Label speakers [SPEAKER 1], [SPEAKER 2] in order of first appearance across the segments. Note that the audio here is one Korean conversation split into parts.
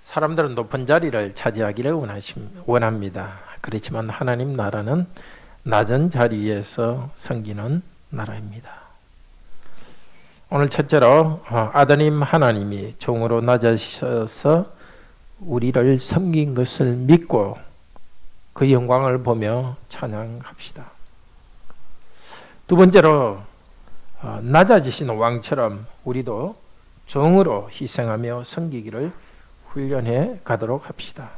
[SPEAKER 1] 사람들은 높은 자리를 차지하기를 원합니다. 그렇지만 하나님 나라는 낮은 자리에서 섬기는 나라입니다. 오늘 첫째로 아드님 하나님이 종으로 낮아지셔서 우리를 섬긴 것을 믿고 그 영광을 보며 찬양합시다. 두 번째로 낮아지신 왕처럼 우리도 종으로 희생하며 섬기기를 훈련해 가도록 합시다.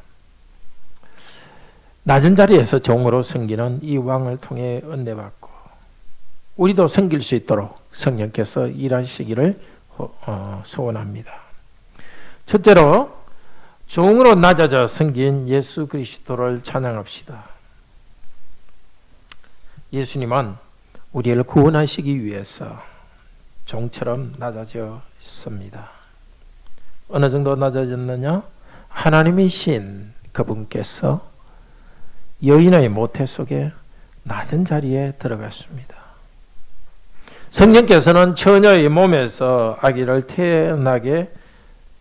[SPEAKER 1] 낮은 자리에서 종으로 섬기는 이 왕을 통해 은혜받고 우리도 섬길 수 있도록 성령께서 일하시기를 소원합니다. 첫째로 종으로 낮아져 섬긴 예수 그리스도를 찬양합시다. 예수님은 우리를 구원하시기 위해서 종처럼 낮아졌습니다. 어느 정도 낮아졌느냐? 하나님이신 그분께서 여인의 모태 속에 낮은 자리에 들어갔습니다. 성령께서는 처녀의 몸에서 아기를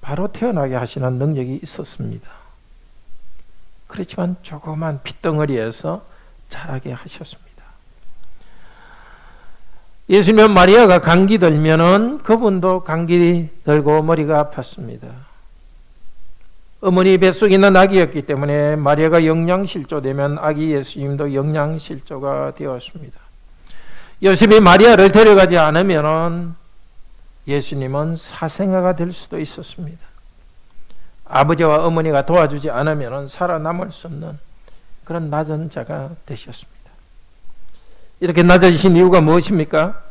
[SPEAKER 1] 바로 태어나게 하시는 능력이 있었습니다. 그렇지만 조그만 핏덩어리에서 자라게 하셨습니다. 예수님은 마리아가 감기 들면은 그분도 감기 들고 머리가 아팠습니다. 어머니 뱃속에 있는 아기였기 때문에 마리아가 영양실조되면 아기 예수님도 영양실조가 되었습니다. 요셉이 마리아를 데려가지 않으면 예수님은 사생아가 될 수도 있었습니다. 아버지와 어머니가 도와주지 않으면 살아남을 수 없는 그런 낮은 자가 되셨습니다. 이렇게 낮아지신 이유가 무엇입니까?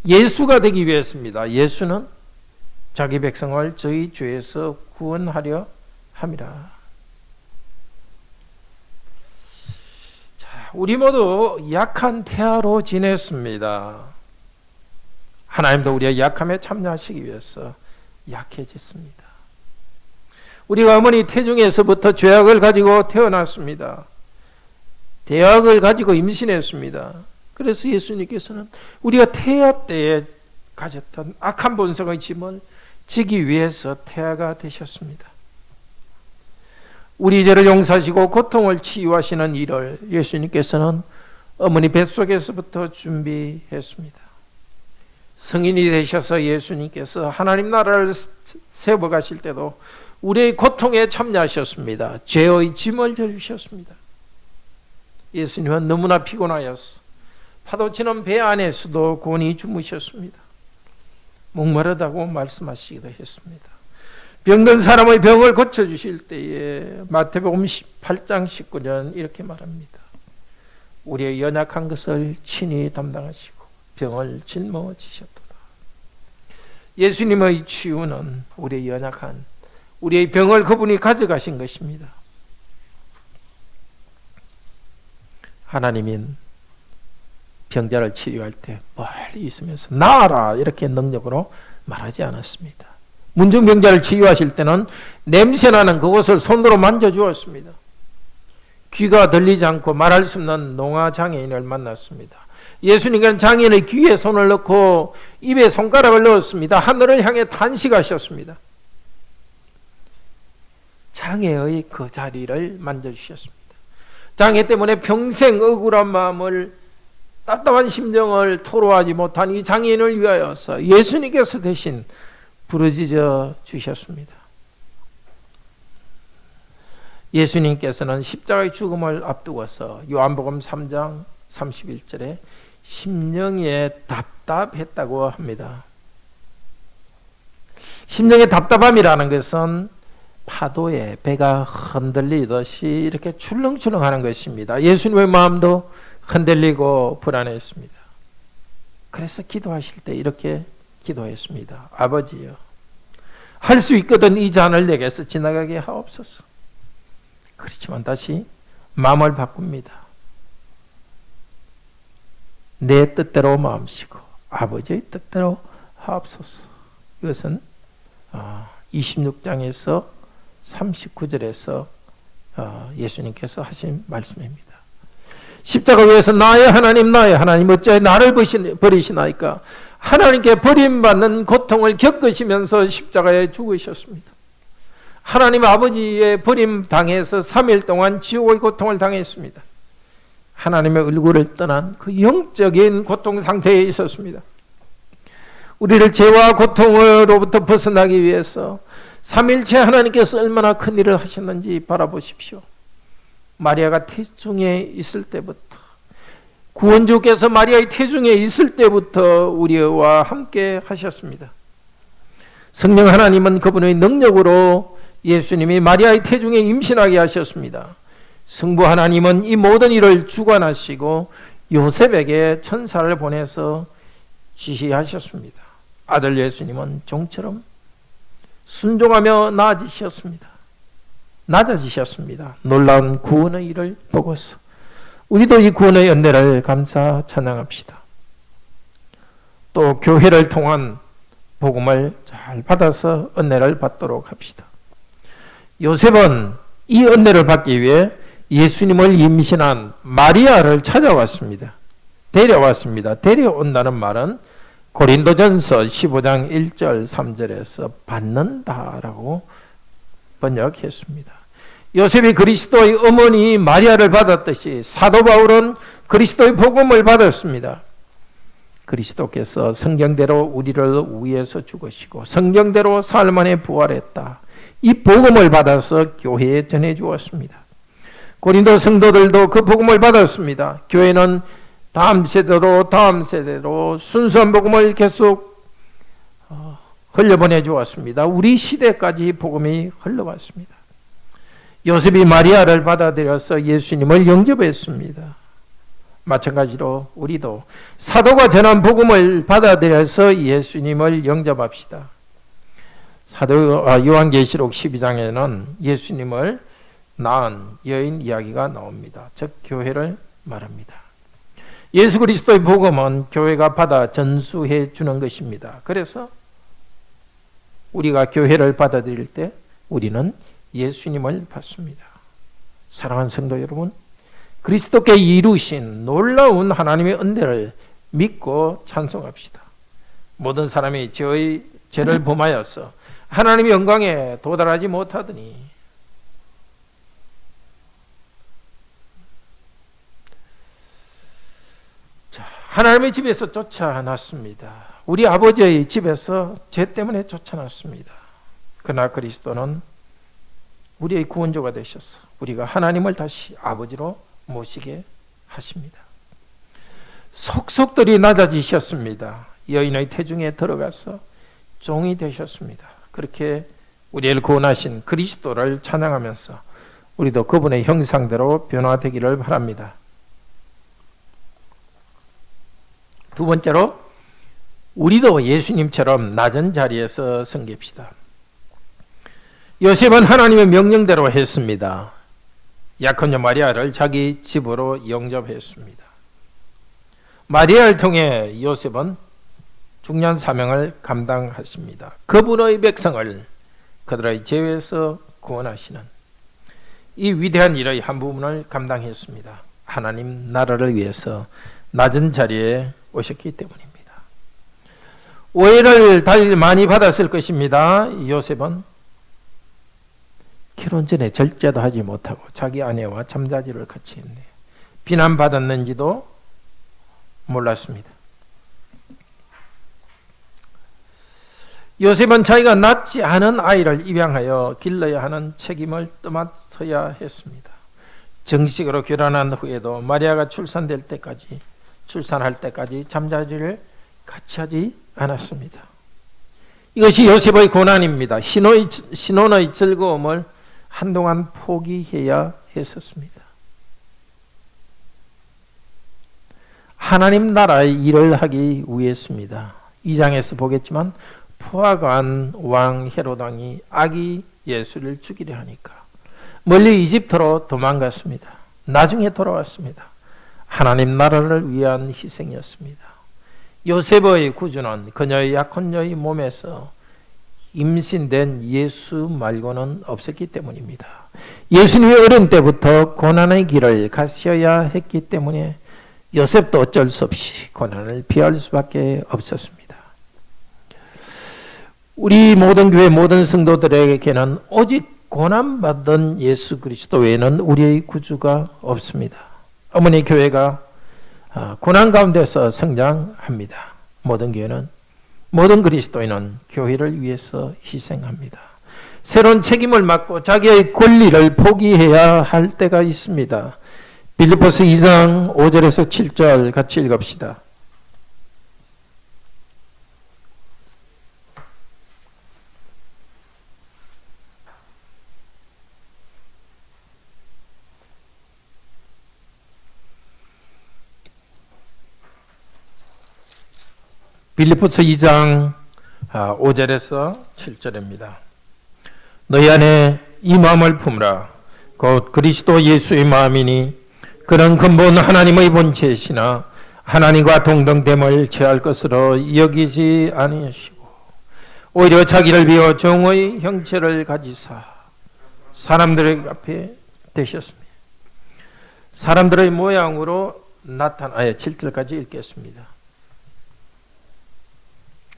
[SPEAKER 1] 예수가 되기 위해서입니다. 예수는 자기 백성을 저희 죄에서 구원하려 함이라. 자, 우리 모두 약한 태아로 지냈습니다. 하나님도 우리의 약함에 참여하시기 위해서 약해졌습니다. 우리가 어머니 태중에서부터 죄악을 가지고 태어났습니다. 대악을 가지고 임신했습니다. 그래서 예수님께서는 우리가 태아 때에 가졌던 악한 본성의 짐을 지기 위해서 태아가 되셨습니다. 우리 죄를 용서하시고 고통을 치유하시는 일을 예수님께서는 어머니 뱃속에서부터 준비했습니다. 성인이 되셔서 예수님께서 하나님 나라를 세워가실 때도 우리의 고통에 참여하셨습니다. 죄의 짐을 져주셨습니다. 예수님은 너무나 피곤하였어. 파도치는 배 안에서도 곤히 주무셨습니다. 목마르다고 말씀하시기도 했습니다. 병든 사람의 병을 고쳐주실 때에 마태복음 18장 19절 이렇게 말합니다. 우리의 연약한 것을 친히 담당하시고 병을 짊어지셨도다. 예수님의 치유는 우리의 연약한 우리의 병을 그분이 가져가신 것입니다. 하나님은 병자를 치유할 때 멀리 있으면서 나아라 이렇게 능력으로 말하지 않았습니다. 문둥병자를 치유하실 때는 냄새나는 그곳을 손으로 만져주었습니다. 귀가 들리지 않고 말할 수 없는 농아장애인을 만났습니다. 예수님은 장애인의 귀에 손을 넣고 입에 손가락을 넣었습니다. 하늘을 향해 탄식하셨습니다. 장애의 그 자리를 만져주셨습니다. 장애 때문에 평생 억울한 마음을 답답한 심정을 토로하지 못한 이 장애인을 위하여서 예수님께서 대신 부르짖어 주셨습니다. 예수님께서는 십자가의 죽음을 앞두고서 요한복음 3장 31절에 심령에 답답했다고 합니다. 심령의 답답함이라는 것은 파도에 배가 흔들리듯이 이렇게 출렁출렁하는 것입니다. 예수님의 마음도 흔들리고 불안했습니다. 그래서 기도하실 때 이렇게 기도했습니다. 아버지여, 할 수 있거든 이 잔을 내게서 지나가게 하옵소서. 그렇지만 다시 마음을 바꿉니다. 내 뜻대로 마음씨고 아버지의 뜻대로 하옵소서. 이것은 26장에서 39절에서 예수님께서 하신 말씀입니다. 십자가 위에서 나의 하나님 어찌하여 나를 버리시나이까. 하나님께 버림받는 고통을 겪으시면서 십자가에 죽으셨습니다. 하나님 아버지의 버림 당해서 3일 동안 지옥의 고통을 당했습니다. 하나님의 얼굴을 떠난 그 영적인 고통 상태에 있었습니다. 우리를 죄와 고통으로부터 벗어나기 위해서 3일째 하나님께서 얼마나 큰 일을 하셨는지 바라보십시오. 마리아가 태중에 있을 때부터, 구원주께서 마리아의 태중에 있을 때부터 우리와 함께 하셨습니다. 성령 하나님은 그분의 능력으로 예수님이 마리아의 태중에 임신하게 하셨습니다. 성부 하나님은 이 모든 일을 주관하시고 요셉에게 천사를 보내서 지시하셨습니다. 아들 예수님은 종처럼 순종하며 낮아지셨습니다. 놀라운 구원의 일을 보고서 우리도 이 구원의 은혜를 감사 찬양합시다. 또 교회를 통한 복음을 잘 받아서 은혜를 받도록 합시다. 요셉은 이 은혜를 받기 위해 예수님을 임신한 마리아를 찾아왔습니다. 데려왔습니다. 데려온다는 말은 고린도전서 15장 1절 3절에서 받는다라고 번역했습니다. 요셉이 그리스도의 어머니 마리아를 받았듯이 사도 바울은 그리스도의 복음을 받았습니다. 그리스도께서 성경대로 우리를 위해서 죽으시고 성경대로 사흘 만에 부활했다. 이 복음을 받아서 교회에 전해 주었습니다. 고린도 성도들도 그 복음을 받았습니다. 교회는 다음 세대로 순수한 복음을 계속 흘려보내 주었습니다. 우리 시대까지 복음이 흘러왔습니다. 요셉이 마리아를 받아들여서 예수님을 영접했습니다. 마찬가지로 우리도 사도가 전한 복음을 받아들여서 예수님을 영접합시다. 요한계시록 12장에는 예수님을 낳은 여인 이야기가 나옵니다. 즉 교회를 말합니다. 예수 그리스도의 복음은 교회가 받아 전수해 주는 것입니다. 그래서 우리가 교회를 받아들일 때 우리는 예수님을 받습니다. 사랑하는 성도 여러분, 그리스도께 이루신 놀라운 하나님의 은혜를 믿고 찬송합시다. 모든 사람이 저의 죄를 범하여서 하나님의 영광에 도달하지 못하더니 하나님의 집에서 쫓아났습니다. 우리 아버지의 집에서 죄 때문에 쫓아났습니다. 그러나 그리스도는 우리의 구원자가 되셔서 우리가 하나님을 다시 아버지로 모시게 하십니다. 속속들이 낮아지셨습니다. 여인의 태중에 들어가서 종이 되셨습니다. 그렇게 우리를 구원하신 그리스도를 찬양하면서 우리도 그분의 형상대로 변화되기를 바랍니다. 두 번째로 우리도 예수님처럼 낮은 자리에서 섬깁시다. 요셉은 하나님의 명령대로 했습니다. 약혼녀 마리아를 자기 집으로 영접했습니다. 마리아를 통해 요셉은 중요한 사명을 감당하십니다. 그분의 백성을 그들의 죄에서 구원하시는 이 위대한 일의 한 부분을 감당했습니다. 하나님 나라를 위해서 낮은 자리에 오셨기 때문입니다. 오해를 많이 받았을 것입니다. 요셉은 결혼 전에 절제도 하지 못하고 자기 아내와 잠자지를 같이 했네. 비난받았는지도 몰랐습니다. 요셉은 자기가 낳지 않은 아이를 입양하여 길러야 하는 책임을 떠맡아야 했습니다. 정식으로 결혼한 후에도 마리아가 출산할 때까지 잠자리를 같이 하지 않았습니다. 이것이 요셉의 고난입니다. 신혼의 즐거움을 한동안 포기해야 했었습니다. 하나님 나라의 일을 하기 위해서입니다. 2장에서 보겠지만 포악한 왕 헤롯 왕이 아기 예수를 죽이려 하니까 멀리 이집트로 도망갔습니다. 나중에 돌아왔습니다. 하나님 나라를 위한 희생이었습니다. 요셉의 구주는 그녀의 약혼녀의 몸에서 임신된 예수 말고는 없었기 때문입니다. 예수님이 어린 때부터 고난의 길을 가셔야 했기 때문에 요셉도 어쩔 수 없이 고난을 피할 수밖에 없었습니다. 우리 모든 교회 모든 성도들에게는 오직 고난받은 예수 그리스도 외에는 우리의 구주가 없습니다. 어머니 교회가 고난 가운데서 성장합니다. 모든 교회는, 모든 그리스도인은 교회를 위해서 희생합니다. 새로운 책임을 맡고 자기의 권리를 포기해야 할 때가 있습니다. 빌립보서 2장 5절에서 7절 같이 읽읍시다. 빌립보서 2장 5절에서 7절입니다. 너희 안에 이 마음을 품으라. 곧 그리스도 예수의 마음이니 그는 근본 하나님의 본체이시나 하나님과 동등됨을 취할 것으로 여기지 아니하시고 오히려 자기를 비워 종의 형체를 가지사 사람들의 앞에 되셨습니다. 사람들의 모양으로 나타나야 7절까지 읽겠습니다.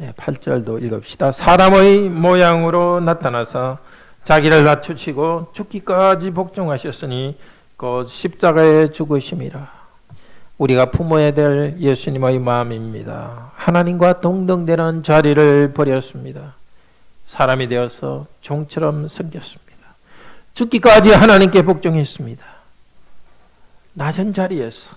[SPEAKER 1] 8절도 읽읍시다. 사람의 모양으로 나타나서 자기를 낮추시고 죽기까지 복종하셨으니 곧 십자가에 죽으심이라. 우리가 품어야 될 예수님의 마음입니다. 하나님과 동등되는 자리를 버렸습니다. 사람이 되어서 종처럼 섬겼습니다. 죽기까지 하나님께 복종했습니다. 낮은 자리에서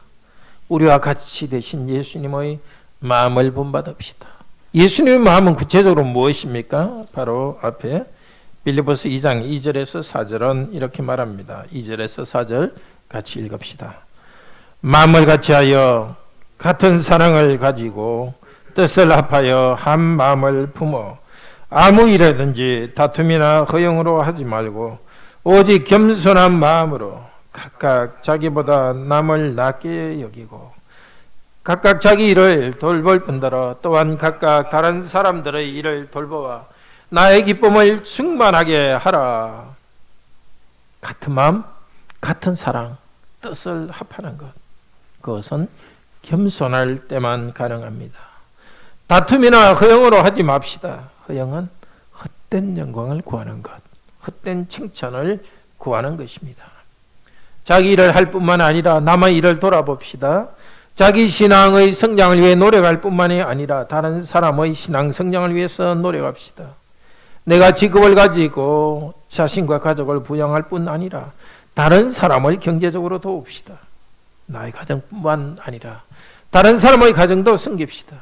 [SPEAKER 1] 우리와 같이 되신 예수님의 마음을 본받읍시다. 예수님의 마음은 구체적으로 무엇입니까? 바로 앞에 빌립보서 2장 2절에서 4절은 이렇게 말합니다. 2절에서 4절 같이 읽읍시다. 마음을 같이하여 같은 사랑을 가지고 뜻을 합하여 한 마음을 품어 아무 일이든지 다툼이나 허용으로 하지 말고 오직 겸손한 마음으로 각각 자기보다 남을 낮게 여기고 각각 자기 일을 돌볼 뿐더러 또한 각각 다른 사람들의 일을 돌보아 나의 기쁨을 충만하게 하라. 같은 마음, 같은 사랑, 뜻을 합하는 것. 그것은 겸손할 때만 가능합니다. 다툼이나 허영으로 하지 맙시다. 허영은 헛된 영광을 구하는 것, 헛된 칭찬을 구하는 것입니다. 자기 일을 할 뿐만 아니라 남의 일을 돌아봅시다. 자기 신앙의 성장을 위해 노력할 뿐만이 아니라 다른 사람의 신앙 성장을 위해서 노력합시다. 내가 직업을 가지고 자신과 가족을 부양할 뿐 아니라 다른 사람을 경제적으로 도웁시다. 나의 가정뿐만 아니라 다른 사람의 가정도 섬깁시다.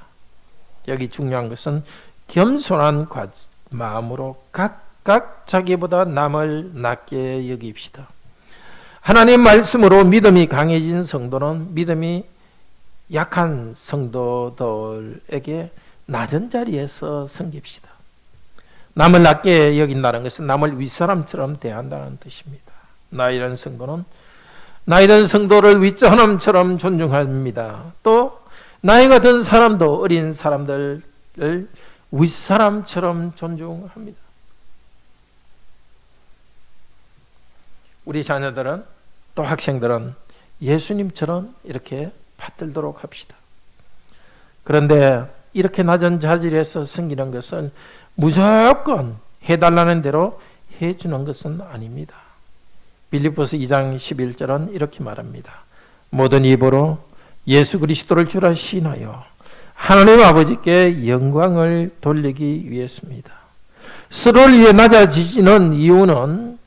[SPEAKER 1] 여기 중요한 것은 겸손한 마음으로 각각 자기보다 남을 낮게 여깁시다. 하나님 말씀으로 믿음이 강해진 성도는 믿음이 약한 성도들에게 낮은 자리에서 섬깁시다. 남을 낮게 여긴다는 것은 남을 윗사람처럼 대한다는 뜻입니다. 나이든 성도는 나이든 성도를 윗사람처럼 존중합니다. 또 나이가 든 사람도 어린 사람들을 윗사람처럼 존중합니다. 우리 자녀들은 또 학생들은 예수님처럼 이렇게 받들도록 합시다. 그런데 이렇게 낮은 자질에서 섬기는 것을 무조건 해달라는 대로 해주는 것은 아닙니다. 빌립보서 2장 11절은 이렇게 말합니다. 모든 입으로 예수 그리스도를 주라 시인하여 하나님 아버지께 영광을 돌리기 위해서입니다. 서로를 위해 낮아지는 이유는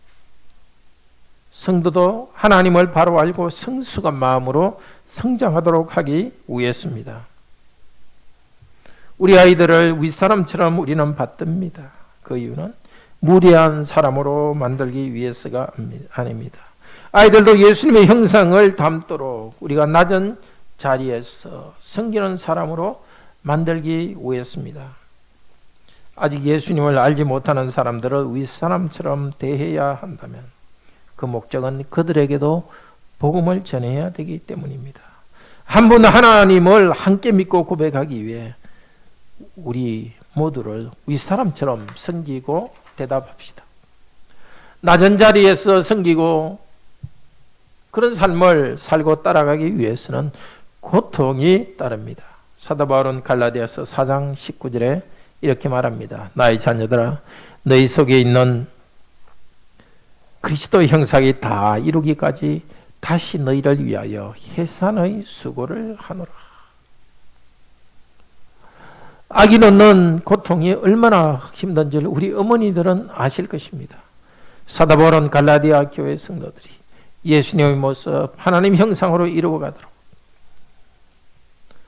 [SPEAKER 1] 성도도 하나님을 바로 알고 성숙한 마음으로 성장하도록 하기 위해서입니다. 우리 아이들을 윗사람처럼 우리는 받듭니다. 그 이유는 무례한 사람으로 만들기 위해서가 아닙니다. 아이들도 예수님의 형상을 담도록 우리가 낮은 자리에서 섬기는 사람으로 만들기 위해서입니다. 아직 예수님을 알지 못하는 사람들을 윗사람처럼 대해야 한다면 그 목적은 그들에게도 복음을 전해야 되기 때문입니다. 한 분 하나님을 함께 믿고 고백하기 위해 우리 모두를 윗사람처럼 섬기고 대답합시다. 낮은 자리에서 섬기고 그런 삶을 살고 따라가기 위해서는 고통이 따릅니다. 사도 바울은 갈라디아서 4장 19절에 이렇게 말합니다. 나의 자녀들아, 너희 속에 있는 그리스도의 형상이 다 이루기까지 다시 너희를 위하여 해산의 수고를 하노라. 아기 낳는 고통이 얼마나 힘든지를 우리 어머니들은 아실 것입니다. 사도 바울은 갈라디아 교회 성도들이 예수님의 모습, 하나님 형상으로 이루어가도록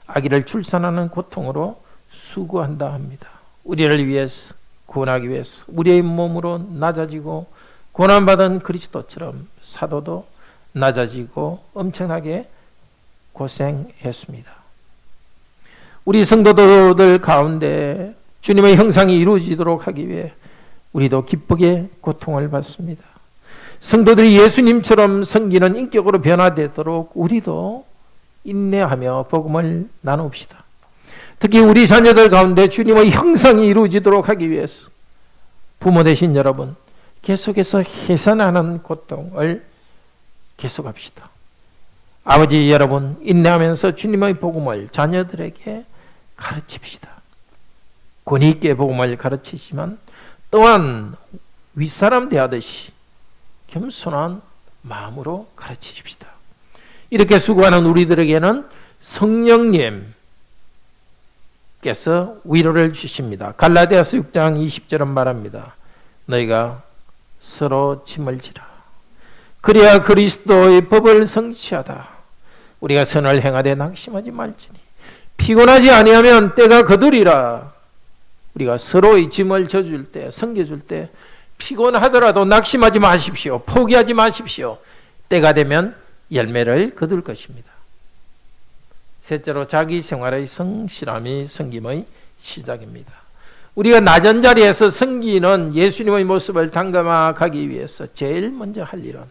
[SPEAKER 1] 아기를 출산하는 고통으로 수고한다 합니다. 우리를 위해서, 구원하기 위해서 우리의 몸으로 낮아지고 고난받은 그리스도처럼 사도도 낮아지고 엄청나게 고생했습니다. 우리 성도들 가운데 주님의 형상이 이루어지도록 하기 위해 우리도 기쁘게 고통을 받습니다. 성도들이 예수님처럼 섬기는 인격으로 변화되도록 우리도 인내하며 복음을 나눕시다. 특히 우리 자녀들 가운데 주님의 형상이 이루어지도록 하기 위해서 부모 되신 여러분, 계속해서 해산하는 고통을 계속합시다. 아버지 여러분, 인내하면서 주님의 복음을 자녀들에게 가르칩시다. 권위 있게 복음을 가르치지만 또한 윗사람 대하듯이 겸손한 마음으로 가르치십시다. 이렇게 수고하는 우리들에게는 성령님께서 위로를 주십니다. 갈라디아서 6장 20절은 말합니다. 너희가 서로 짐을 지라. 그래야 그리스도의 법을 성취하다. 우리가 선을 행하되 낙심하지 말지니 피곤하지 아니하면 때가 거두리라. 우리가 서로의 짐을 져줄 때, 섬겨줄 때 피곤하더라도 낙심하지 마십시오. 포기하지 마십시오. 때가 되면 열매를 거둘 것입니다. 셋째로 자기 생활의 성실함이 섬김의 시작입니다. 우리가 낮은 자리에서 섬기는 예수님의 모습을 담감하기 위해서 제일 먼저 할 일은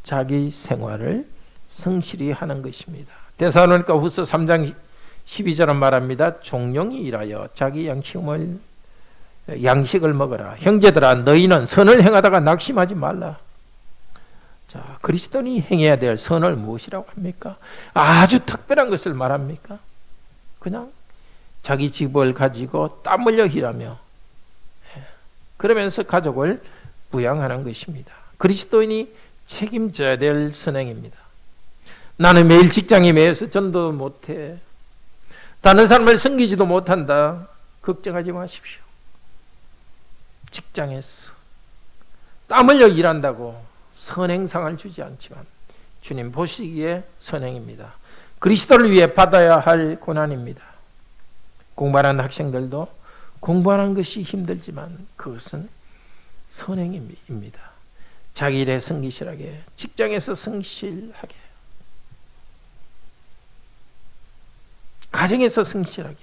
[SPEAKER 1] 자기 생활을 성실히 하는 것입니다. 데살로니가 후서 3장 12절은 말합니다. 종용이 일하여 자기 양식을 먹어라. 형제들아, 너희는 선을 행하다가 낙심하지 말라. 자, 그리스도인이 행해야 될 선을 무엇이라고 합니까? 아주 특별한 것을 말합니까? 그냥 자기 집을 가지고 땀 흘려 일하며 그러면서 가족을 부양하는 것입니다. 그리스도인이 책임져야 될 선행입니다. 나는 매일 직장에 매여서 전도 못해. 다른 사람을 섬기지도 못한다. 걱정하지 마십시오. 직장에서 땀 흘려 일한다고 선행상을 주지 않지만 주님 보시기에 선행입니다. 그리스도를 위해 받아야 할 고난입니다. 공부하는 학생들도 공부하는 것이 힘들지만 그것은 선행입니다. 자기 일에 성실하게, 직장에서 성실하게, 가정에서 성실하게,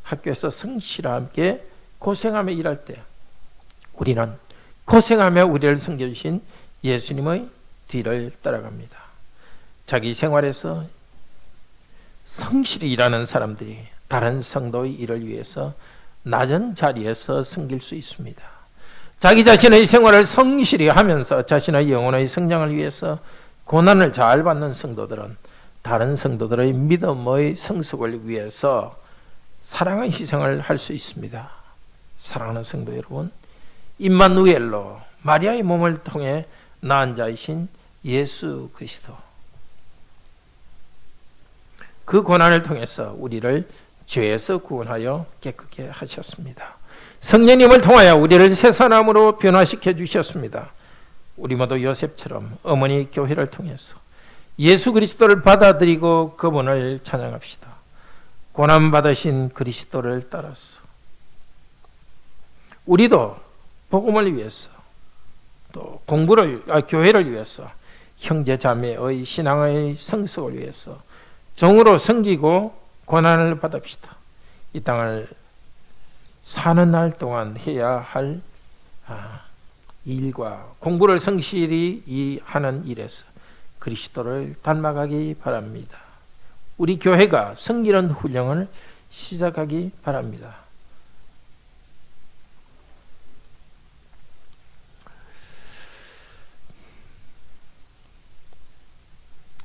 [SPEAKER 1] 학교에서 성실하게 고생하며 일할 때 우리는 고생하며 우리를 섬겨주신 예수님의 뒤를 따라갑니다. 자기 생활에서 성실히 일하는 사람들이 다른 성도의 일을 위해서 낮은 자리에서 섬길 수 있습니다. 자기 자신의 생활을 성실히 하면서 자신의 영혼의 성장을 위해서 고난을 잘 받는 성도들은 다른 성도들의 믿음의 성숙을 위해서 사랑의 희생을 할 수 있습니다. 사랑하는 성도 여러분, 임마누엘로 마리아의 몸을 통해 낳은 자이신 예수 그리스도, 그 고난을 통해서 우리를 죄에서 구원하여 깨끗게 하셨습니다. 성령님을 통하여 우리를 새 사람으로 변화시켜 주셨습니다. 우리 모두 요셉처럼 어머니 교회를 통해서 예수 그리스도를 받아들이고 그분을 찬양합시다. 고난 받으신 그리스도를 따라서 우리도 복음을 위해서 또 교회를 위해서 형제 자매의 신앙의 성숙을 위해서 정으로 섬기고 고난을 받읍시다. 이 땅을 사는 날 동안 해야 할 일과 공부를 성실히 하는 일에서 그리스도를 닮아가기 바랍니다. 우리 교회가 섬기는 훈련을 시작하기 바랍니다.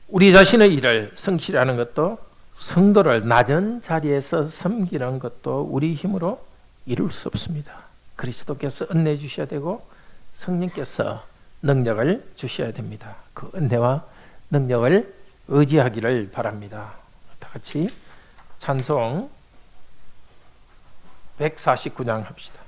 [SPEAKER 1] 우리 자신의 일을 성실히 하는 것도, 성도를 낮은 자리에서 섬기는 것도 우리 힘으로 이룰 수 없습니다. 그리스도께서 은혜 주셔야 되고 성령께서 능력을 주셔야 됩니다. 그 은혜와 능력을 의지하기를 바랍니다. 다 같이 찬송 149장 합시다.